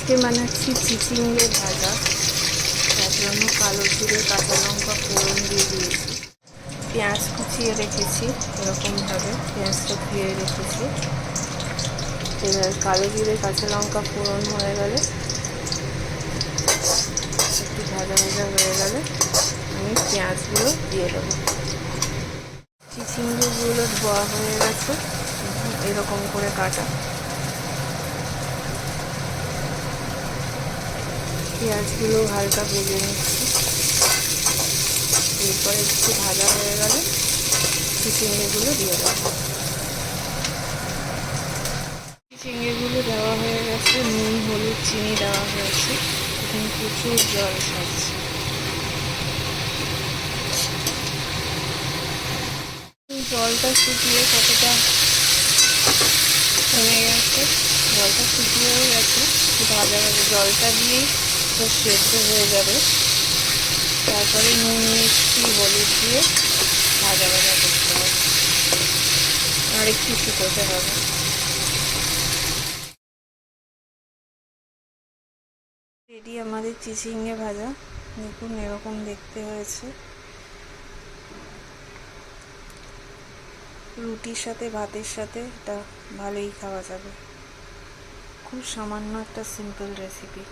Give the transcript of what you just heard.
আজকে বানাচ্ছি চিচিঙ্গে ভাজা। তার জন্য কালো জিরে কাঁচা লঙ্কা ফোড়ন দিয়ে দিয়েছি, পেঁয়াজ কুচিয়ে রেখেছি, এরকমভাবে পেঁয়াজটা ধুয়ে রেখেছি। এবার কালো জিরে কাঁচা লঙ্কা ফোড়ন হয়ে গেলে, একটু ভাজা ভাজা হয়ে গেলে আমি পেঁয়াজগুলো দিয়ে দেবো। চিচিঙ্গেগুলো ধোয়া হয়ে গেছে, এরকম করে কাটা। পেঁয়াজগুলো হালকা ভেজে নিচ্ছি। এরপরে একটু ভাজা হয়ে গেলে চিচিঙ্গেগুলো দিয়ে দেবো। চিচিঙ্গেগুলো দেওয়া হয়ে গেছে, নুন হলুদ চিনি দেওয়া হয়েছে। এখন প্রচুর জল খাচ্ছে। জলটা শুকিয়ে কতটা কমে গেছে, জলটা শুকিয়েও গেছে। ভাজা ভাজা জলটা দিয়েই তো সেদ্ধ হয়ে যাবে। তারপরে নুন মিষ্টি হলুদ দিয়ে ভাজা ভাজা করতে হবে, আর একটু শুকোতে হবে। রেডি আমাদের চিচিঙ্গে ভাজা। দেখুন এরকম দেখতে হয়েছে। রুটির সাথে ভাতের সাথে এটা ভালোই খাওয়া যাবে। খুব সামান্য একটা সিম্পল রেসিপি।